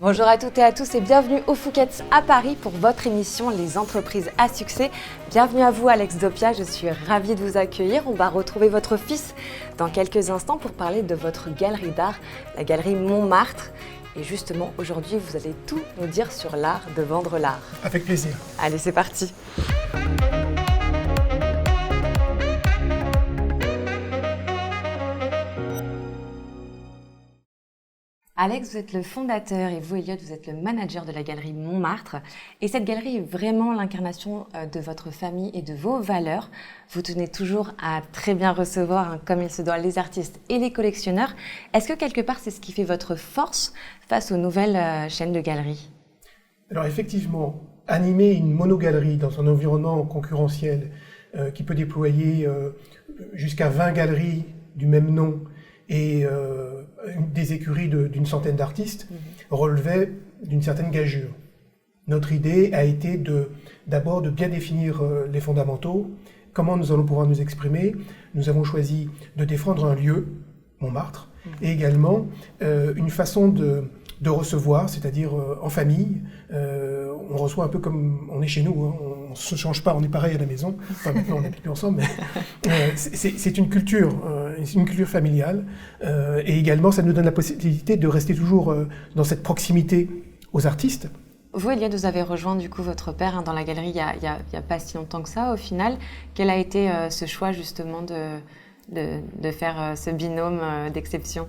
Bonjour à toutes et à tous et bienvenue au Fouquet's à Paris pour votre émission Les entreprises à succès. Bienvenue à vous Alex Dopia, je suis ravie de vous accueillir. On va retrouver votre fils dans quelques instants pour parler de votre galerie d'art, la galerie Montmartre. Et justement, aujourd'hui, vous allez tout nous dire sur l'art de vendre l'art. Avec plaisir. Allez, c'est parti. Alex, vous êtes le fondateur et vous, Elliot, vous êtes le manager de la galerie Montmartre. Et cette galerie est vraiment l'incarnation de votre famille et de vos valeurs. Vous tenez toujours à très bien recevoir, comme il se doit, les artistes et les collectionneurs. Est-ce que quelque part, c'est ce qui fait votre force face aux nouvelles chaînes de galeries? Alors effectivement, animer une monogalerie dans un environnement concurrentiel qui peut déployer jusqu'à 20 galeries du même nom et des écuries d'une centaine d'artistes relevait d'une certaine gageure. Notre idée a été d'abord de bien définir les fondamentaux, comment nous allons pouvoir nous exprimer. Nous avons choisi de défendre un lieu, Montmartre, et également une façon de recevoir, c'est-à-dire en famille. On reçoit un peu comme on est chez nous, hein. On ne se change pas, on est pareil à la maison. Enfin, maintenant, on n'habite plus ensemble, mais c'est une culture familiale. Et également, ça nous donne la possibilité de rester toujours dans cette proximité aux artistes. Vous, Elliot, vous avez rejoint du coup votre père dans la galerie il y a pas si longtemps que ça. Au final, quel a été ce choix justement de faire ce binôme d'exception?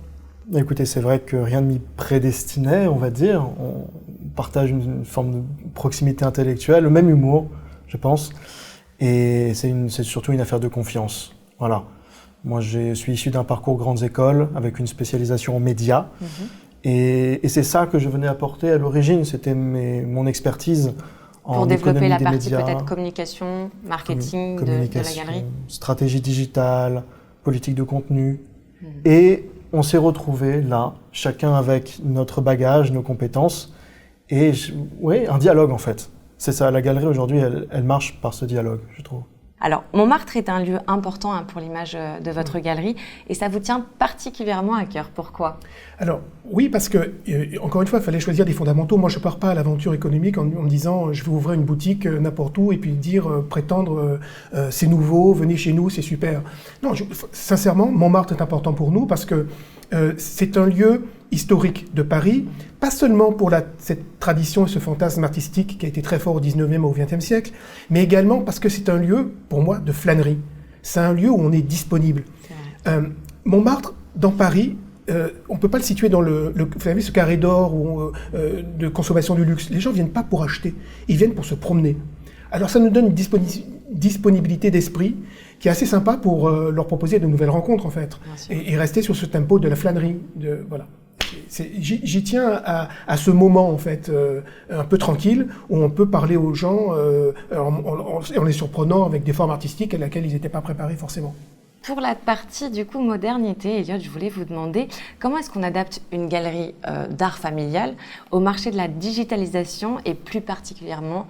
Écoutez, c'est vrai que rien ne m'y prédestinait, on va dire. On partage une forme de proximité intellectuelle, le même humour, je pense. Et c'est surtout une affaire de confiance. Voilà. Moi, je suis issu d'un parcours grandes écoles avec une spécialisation en médias. Et c'est ça que je venais apporter à l'origine. C'était mon expertise en pour développer la partie médias, peut-être communication, marketing de la galerie. Stratégie digitale, politique de contenu. Et on s'est retrouvés là, chacun avec notre bagage, nos compétences, et oui, un dialogue en fait. C'est ça, la galerie aujourd'hui, elle marche par ce dialogue, je trouve. Alors, Montmartre est un lieu important pour l'image de votre galerie, et ça vous tient particulièrement à cœur. Pourquoi? Alors, oui, parce que, encore une fois, il fallait choisir des fondamentaux. Moi, je ne pars pas à l'aventure économique en me disant je vais ouvrir une boutique n'importe où et puis prétendre c'est nouveau, venez chez nous, c'est super. Non, sincèrement, Montmartre est important pour nous parce que c'est un lieu historique de Paris, pas seulement pour cette tradition et ce fantasme artistique qui a été très fort au 19e et au 20e siècle, mais également parce que c'est un lieu, pour moi, de flânerie. C'est un lieu où on est disponible. Montmartre, dans Paris, on ne peut pas le situer dans vous savez, ce carré d'or de consommation du luxe. Les gens ne viennent pas pour acheter, ils viennent pour se promener. Alors ça nous donne une disponibilité d'esprit qui est assez sympa pour leur proposer de nouvelles rencontres, en fait, et rester sur ce tempo de la flânerie. Voilà. J'y tiens à ce moment, en fait, un peu tranquille, où on peut parler aux gens en les surprenant avec des formes artistiques à laquelle ils n'étaient pas préparés forcément. Pour la partie du coup modernité, Elliot, je voulais vous demander comment est-ce qu'on adapte une galerie d'art familial au marché de la digitalisation et plus particulièrement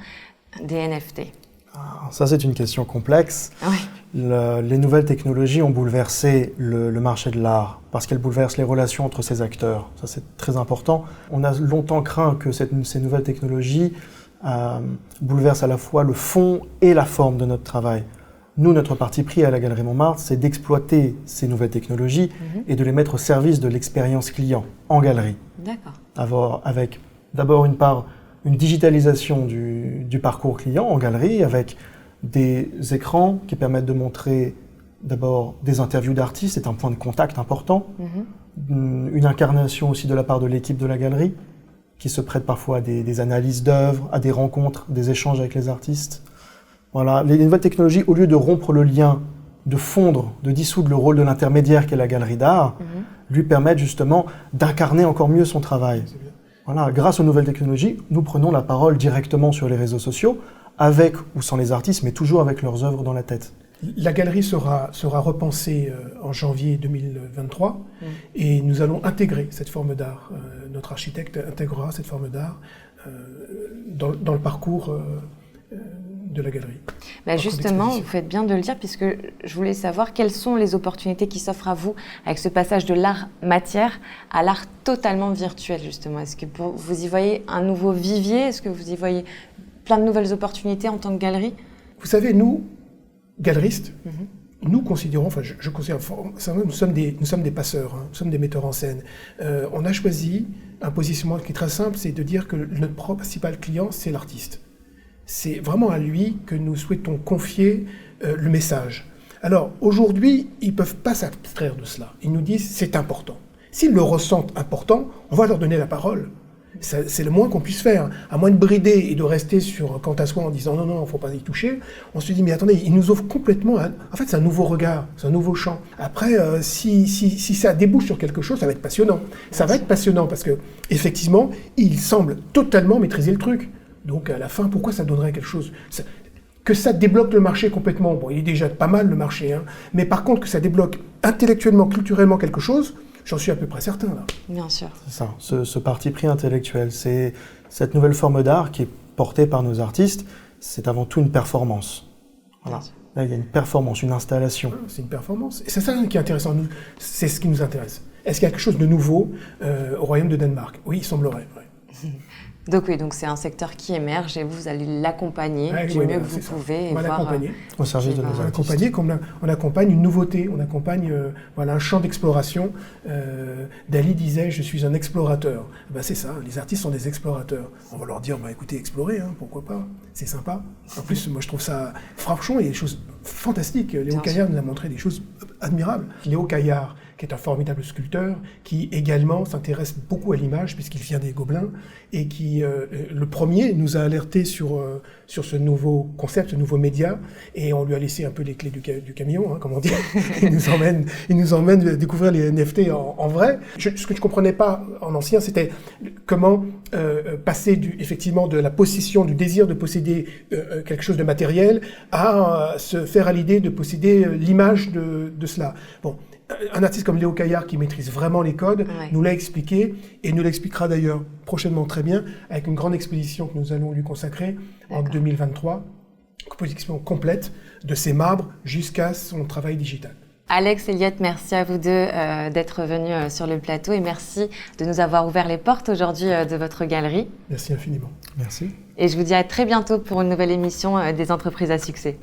des NFT? Ça, c'est une question complexe. Oui. Les nouvelles technologies ont bouleversé le marché de l'art parce qu'elles bouleversent les relations entre ces acteurs. Ça, c'est très important. On a longtemps craint que ces nouvelles technologies bouleversent à la fois le fond et la forme de notre travail. Nous, notre parti pris à la Galerie Montmartre, c'est d'exploiter ces nouvelles technologies et de les mettre au service de l'expérience client en galerie. D'accord. Avec d'abord une digitalisation du parcours client en galerie avec des écrans qui permettent de montrer d'abord des interviews d'artistes, c'est un point de contact important, une incarnation aussi de la part de l'équipe de la galerie qui se prête parfois à des analyses d'œuvres, à des rencontres, des échanges avec les artistes. Voilà, les nouvelles technologies, au lieu de rompre le lien, de fondre, de dissoudre le rôle de l'intermédiaire qu'est la galerie d'art, lui permettent justement d'incarner encore mieux son travail. Voilà, grâce aux nouvelles technologies, nous prenons la parole directement sur les réseaux sociaux, avec ou sans les artistes, mais toujours avec leurs œuvres dans la tête. La galerie sera repensée en janvier 2023 et nous allons intégrer cette forme d'art. Notre architecte intégrera cette forme d'art dans le parcours de la galerie. Justement, vous faites bien de le dire, puisque je voulais savoir quelles sont les opportunités qui s'offrent à vous avec ce passage de l'art matière à l'art totalement virtuel, justement. Est-ce que vous y voyez un nouveau vivier? Est-ce que vous y voyez plein de nouvelles opportunités en tant que galerie? Vous savez, nous, galeristes, nous considérons, enfin je considère, nous sommes des passeurs, nous sommes des metteurs en scène. On a choisi un positionnement qui est très simple, c'est de dire que notre principal client, c'est l'artiste. C'est vraiment à lui que nous souhaitons confier le message. Alors aujourd'hui, ils ne peuvent pas s'abstraire de cela. Ils nous disent c'est important. S'ils le ressentent important, on va leur donner la parole. C'est le moins qu'on puisse faire. À moins de brider et de rester sur quant à soi en disant non, il ne faut pas y toucher, on se dit mais attendez, ils nous offrent complètement... En fait, c'est un nouveau regard, c'est un nouveau champ. Après, si ça débouche sur quelque chose, ça va être passionnant. Ça va être passionnant parce que effectivement, ils semblent totalement maîtriser le truc. Donc à la fin, pourquoi ça donnerait quelque chose que ça débloque le marché complètement, bon, il est déjà pas mal le marché, hein, mais par contre que ça débloque intellectuellement, culturellement quelque chose, j'en suis à peu près certain là. Bien sûr. C'est ça, ce parti pris intellectuel, c'est cette nouvelle forme d'art qui est portée par nos artistes, c'est avant tout une performance. Voilà. Là, il y a une performance, une installation. C'est une performance. Et c'est ça qui est intéressant, c'est ce qui nous intéresse. Est-ce qu'il y a quelque chose de nouveau au Royaume de Danemark? Oui, il semblerait. Ouais. Donc oui, donc c'est un secteur qui émerge et vous allez l'accompagner du mieux que vous pouvez. On va l'accompagner. Au service de nos artistes. Accompagner comme on accompagne une nouveauté, on accompagne un champ d'exploration. Dali disait « je suis un explorateur ». C'est ça, les artistes sont des explorateurs. On va leur dire « écoutez, explorez, pourquoi pas, c'est sympa ». En plus, moi je trouve ça... Franchement, il y a des choses fantastiques. Léo Caillard nous a montré des choses admirables. Léo Caillard, qui est un formidable sculpteur, qui également s'intéresse beaucoup à l'image, puisqu'il vient des Gobelins, et qui, le premier, nous a alerté sur ce nouveau concept, ce nouveau média, et on lui a laissé un peu les clés du camion, comme on dit. il nous emmène découvrir les NFT en vrai. Ce que je ne comprenais pas en ancien, c'était comment passer effectivement de la possession, du désir de posséder quelque chose de matériel, à se faire à l'idée de posséder l'image de cela. Bon. Un artiste comme Léo Caillard, qui maîtrise vraiment les codes, nous l'a expliqué, et nous l'expliquera d'ailleurs prochainement très bien, avec une grande exposition que nous allons lui consacrer en 2023, une exposition complète de ses marbres jusqu'à son travail digital. Alex, Elliott, merci à vous deux d'être venus sur le plateau et merci de nous avoir ouvert les portes aujourd'hui de votre galerie. Merci infiniment. Merci. Et je vous dis à très bientôt pour une nouvelle émission des entreprises à succès.